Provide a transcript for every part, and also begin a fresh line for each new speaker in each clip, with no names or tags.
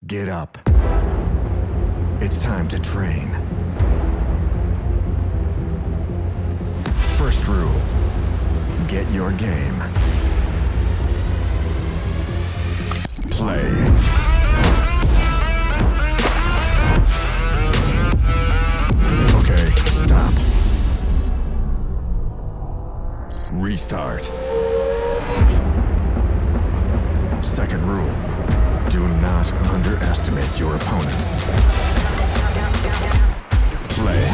Get up. It's time to train. First rule, get your game. Play. Okay, stop. Restart. Second rule, do not underestimate your opponents. Play.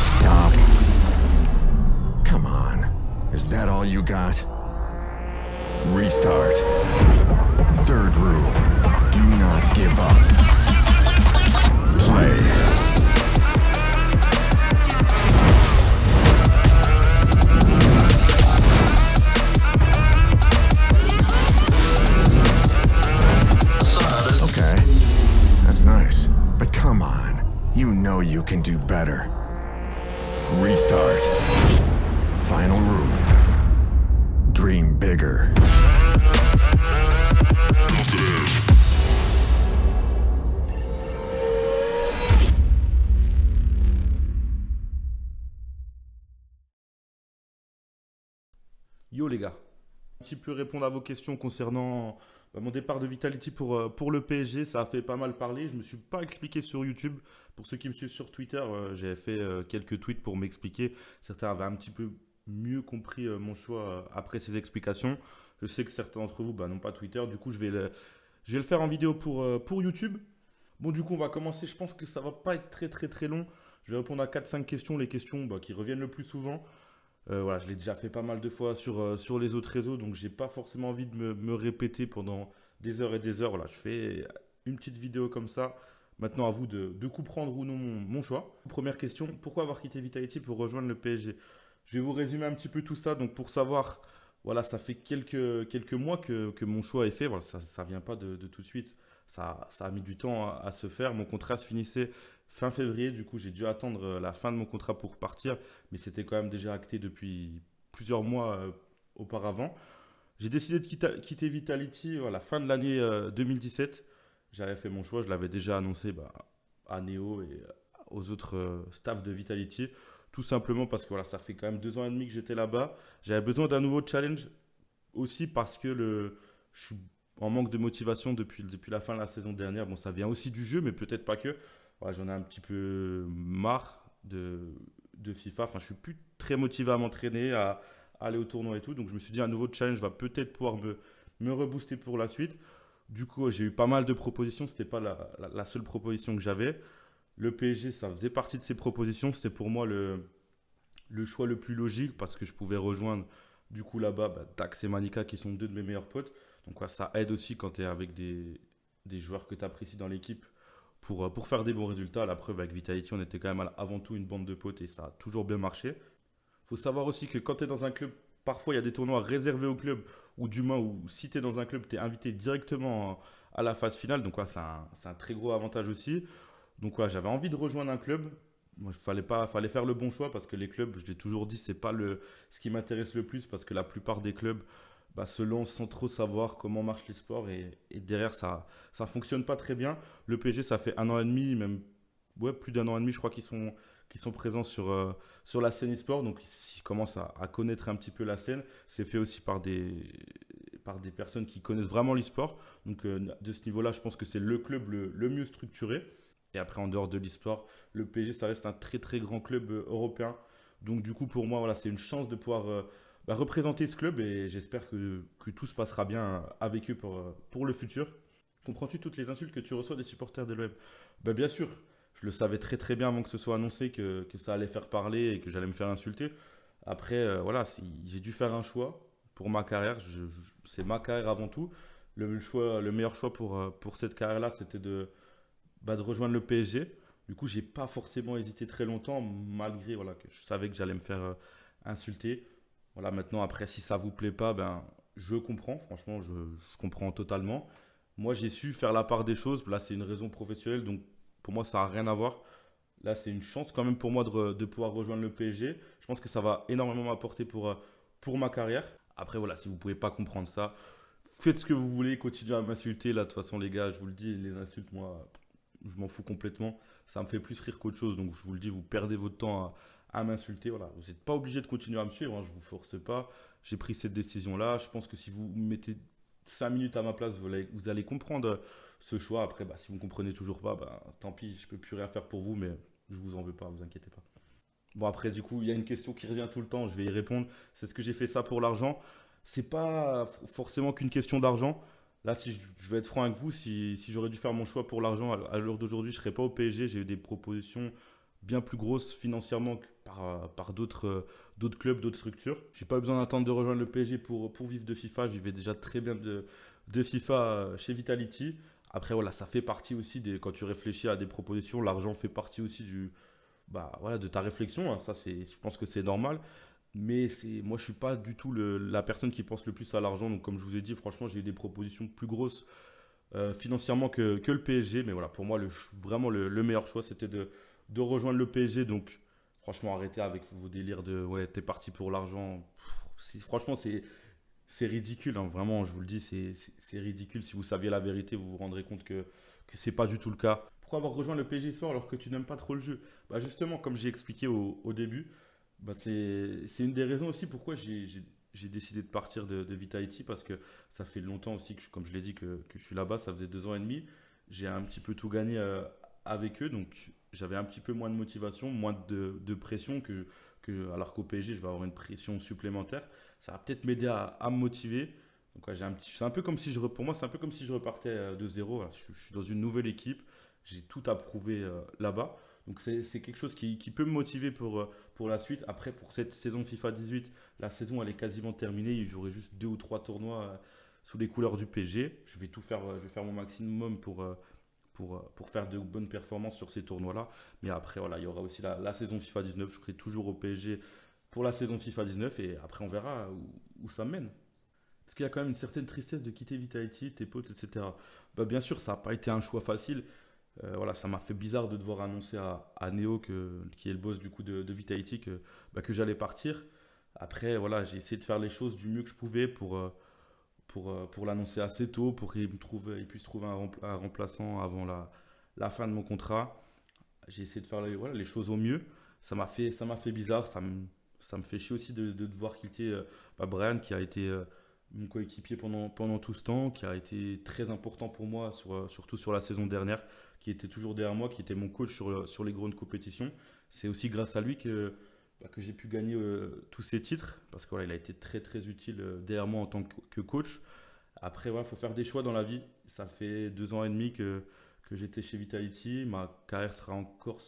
Stop. Come on. Is that all you got? Restart. Third rule, do not give up. Play. Okay, that's nice, but come on. You know you can do better. Restart. Final rule. Dream bigger.
Yo les gars, un petit peu répondre à vos questions concernant mon départ de Vitality pour le PSG. Ça a fait pas mal parler, je me suis pas expliqué sur YouTube. Pour ceux qui me suivent sur Twitter, j'ai fait quelques tweets pour m'expliquer. Certains avaient un petit peu mieux compris mon choix après ces explications. Je sais que certains d'entre vous n'ont pas Twitter, du coup je vais le faire en vidéo pour YouTube. Bon, du coup on va commencer, je pense que ça va pas être très long. Je vais répondre à 4-5 questions, les questions qui reviennent le plus souvent. Voilà, je l'ai déjà fait pas mal de fois sur les autres réseaux, donc j'ai pas forcément envie de me répéter pendant des heures et des heures. Voilà, je fais une petite vidéo comme ça. Maintenant, à vous de comprendre ou non mon choix. Première question, pourquoi avoir quitté Vitality pour rejoindre le PSG? Je vais vous résumer un petit peu tout ça. Donc pour savoir, voilà, ça fait quelques mois que mon choix est fait. Voilà, ça vient pas de tout de suite. Ça a mis du temps à se faire. Mon contrat se finissait fin février. Du coup, j'ai dû attendre la fin de mon contrat pour partir. Mais c'était quand même déjà acté depuis plusieurs mois auparavant. J'ai décidé de quitter Vitality à la fin de l'année 2017. J'avais fait mon choix. Je l'avais déjà annoncé à Neo et aux autres staffs de Vitality. Tout simplement parce que voilà, ça fait quand même 2 ans et demi que j'étais là-bas. J'avais besoin d'un nouveau challenge aussi parce que je suis en manque de motivation depuis la fin de la saison dernière. Bon, ça vient aussi du jeu, mais peut-être pas que. Voilà, j'en ai un petit peu marre de FIFA. Enfin, je suis plus très motivé à m'entraîner, à aller au tournoi et tout. Donc, je me suis dit, un nouveau challenge va peut-être pouvoir me rebooster pour la suite. Du coup, j'ai eu pas mal de propositions. Ce n'était pas la seule proposition que j'avais. Le PSG, ça faisait partie de ces propositions. C'était pour moi le choix le plus logique parce que je pouvais rejoindre du coup là-bas Dax et Manika qui sont 2 de mes meilleurs potes. Donc ça aide aussi quand tu es avec des joueurs que tu apprécies dans l'équipe pour faire des bons résultats. La preuve avec Vitality, on était quand même avant tout une bande de potes et ça a toujours bien marché. Il faut savoir aussi que quand tu es dans un club, parfois il y a des tournois réservés au club ou du moins où si tu es dans un club, tu es invité directement à la phase finale. Donc c'est un très gros avantage aussi. Donc j'avais envie de rejoindre un club. Moi, fallait faire le bon choix parce que les clubs, je l'ai toujours dit, c'est pas ce qui m'intéresse le plus parce que la plupart des clubs se lancent sans trop savoir comment marchent les sports et derrière ça fonctionne pas très bien. Le PSG, ça fait 1 an et demi, même plus d'1 an et demi, je crois qu'ils sont présents sur la scène e-sport, donc ils commencent à connaître un petit peu la scène. C'est fait aussi par des personnes qui connaissent vraiment l'e-sport. Donc de ce niveau-là, je pense que c'est le club le mieux structuré. Et après, en dehors de l'e-sport, le PSG, ça reste un très grand club européen. Donc du coup, pour moi, voilà, c'est une chance de pouvoir représenter ce club et j'espère que tout se passera bien avec eux pour le futur. Comprends-tu toutes les insultes que tu reçois des supporters de l'OM? Bien sûr, je le savais très bien avant que ce soit annoncé que ça allait faire parler et que j'allais me faire insulter. Après, voilà, j'ai dû faire un choix pour ma carrière. C'est ma carrière avant tout. Le meilleur choix pour cette carrière-là, c'était de rejoindre le PSG. Du coup, j'ai pas forcément hésité très longtemps, malgré voilà, que je savais que j'allais me faire insulter. Voilà, maintenant, après, si ça vous plaît pas, je comprends. Franchement, je comprends totalement. Moi, j'ai su faire la part des choses. Là, c'est une raison professionnelle, donc pour moi, ça n'a rien à voir. Là, c'est une chance quand même pour moi de pouvoir rejoindre le PSG. Je pense que ça va énormément m'apporter pour ma carrière. Après, voilà, si vous ne pouvez pas comprendre ça, faites ce que vous voulez, continuez à m'insulter. Là, de toute façon, les gars, je vous le dis, les insultes, moi, je m'en fous complètement. Ça me fait plus rire qu'autre chose. Donc, je vous le dis, vous perdez votre temps à m'insulter. Voilà, vous n'êtes pas obligé de continuer à me suivre. Hein, je ne vous force pas. J'ai pris cette décision-là. Je pense que si vous mettez 5 minutes à ma place, vous allez comprendre ce choix. Après, bah, si vous ne comprenez toujours pas, bah, tant pis, je ne peux plus rien faire pour vous. Mais je vous en veux pas, vous inquiétez pas. Bon, après, du coup, il y a une question qui revient tout le temps, je vais y répondre. C'est ce que j'ai fait ça pour l'argent. C'est pas forcément qu'une question d'argent. Là, si je vais être franc avec vous, si j'aurais dû faire mon choix pour l'argent à l'heure d'aujourd'hui, je ne serais pas au PSG. J'ai eu des propositions bien plus grosses financièrement que par d'autres clubs, d'autres structures. J'ai pas eu besoin d'attendre de rejoindre le PSG pour vivre de FIFA. Je vivais déjà très bien de FIFA chez Vitality. Après, voilà, ça fait partie aussi quand tu réfléchis à des propositions, l'argent fait partie aussi bah, voilà, de ta réflexion. Hein. Ça, je pense que c'est normal. Mais moi, je ne suis pas du tout la personne qui pense le plus à l'argent. Donc, comme je vous ai dit, franchement, j'ai eu des propositions plus grosses financièrement que le PSG. Mais voilà, pour moi, vraiment le meilleur choix, c'était de rejoindre le PSG. Donc, franchement, arrêtez avec vos délires de ouais, t'es parti pour l'argent. Franchement, c'est ridicule. Hein. Vraiment, je vous le dis, c'est ridicule. Si vous saviez la vérité, vous vous rendrez compte que ce n'est pas du tout le cas. Pourquoi avoir rejoint le PSG ce soir alors que tu n'aimes pas trop le jeu? Bah justement, comme j'ai expliqué au début, bah c'est une des raisons aussi pourquoi j'ai décidé de partir de Vitality parce que ça fait longtemps aussi, comme je l'ai dit, que je suis là-bas. Ça faisait 2 ans et demi. J'ai un petit peu tout gagné avec eux. Donc j'avais un petit peu moins de motivation, moins de pression alors qu'au PSG, je vais avoir une pression supplémentaire. Ça va peut-être m'aider à me motiver. Donc ouais, c'est un peu comme si pour moi, c'est un peu comme si je repartais de zéro. Voilà. Je suis dans une nouvelle équipe. J'ai tout approuvé là-bas. Donc c'est quelque chose qui peut me motiver pour la suite. Après, pour cette saison FIFA 18, la saison elle est quasiment terminée. J'aurai juste 2 ou 3 tournois sous les couleurs du PSG. Je vais tout faire, je vais faire mon maximum pour faire de bonnes performances sur ces tournois-là. Mais après, voilà, il y aura aussi la saison FIFA 19. Je serai toujours au PSG pour la saison FIFA 19 et après on verra où ça mène. Parce qu'il y a quand même une certaine tristesse de quitter Vitality, tes potes, etc. Bah, bien sûr, ça n'a pas été un choix facile. Voilà, ça m'a fait bizarre de devoir annoncer à Neo, qui est le boss du coup de Vitality, que j'allais partir. Après, voilà, j'ai essayé de faire les choses du mieux que je pouvais pour l'annoncer assez tôt, pour qu'il puisse trouver un remplaçant avant la fin de mon contrat. J'ai essayé de faire voilà, les choses au mieux. Ça m'a fait bizarre, ça me fait chier aussi de devoir quitter Brian, qui a été mon coéquipier pendant tout ce temps, qui a été très important pour moi, surtout sur la saison dernière, qui était toujours derrière moi, qui était mon coach sur les grandes compétitions. C'est aussi grâce à lui que j'ai pu gagner tous ces titres, parce qu'il il a été très très utile derrière moi en tant que coach. Après, il faut faire des choix dans la vie. Ça fait 2 ans et demi que j'étais chez Vitality. Ma carrière sera encore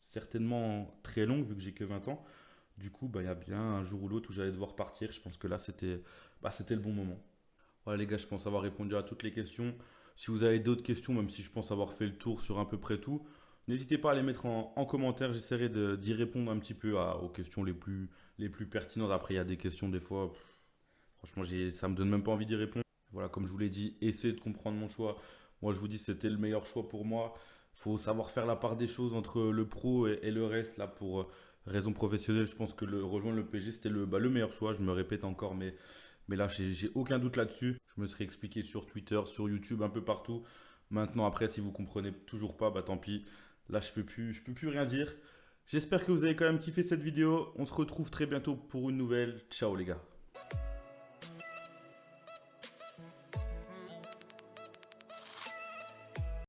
certainement très longue, vu que j'ai que 20 ans. Du coup, il y a bien un jour ou l'autre où j'allais devoir partir. Je pense que là, c'était le bon moment. Voilà les gars, je pense avoir répondu à toutes les questions. Si vous avez d'autres questions, même si je pense avoir fait le tour sur à peu près tout, n'hésitez pas à les mettre en commentaire. J'essaierai d'y répondre un petit peu aux questions les plus pertinentes. Après, il y a des questions des fois, franchement, ça me donne même pas envie d'y répondre. Voilà, comme je vous l'ai dit, essayez de comprendre mon choix. Moi, je vous dis, c'était le meilleur choix pour moi. Il faut savoir faire la part des choses entre le pro et le reste. Là, pour raison professionnelle, je pense que rejoindre le PSG, c'était le meilleur choix. Je me répète encore, mais là, j'ai aucun doute là-dessus. Je me serais expliqué sur Twitter, sur YouTube, un peu partout. Maintenant, après, si vous comprenez toujours pas, bah tant pis. Là, je peux plus rien dire. J'espère que vous avez quand même kiffé cette vidéo. On se retrouve très bientôt pour une nouvelle. Ciao les gars.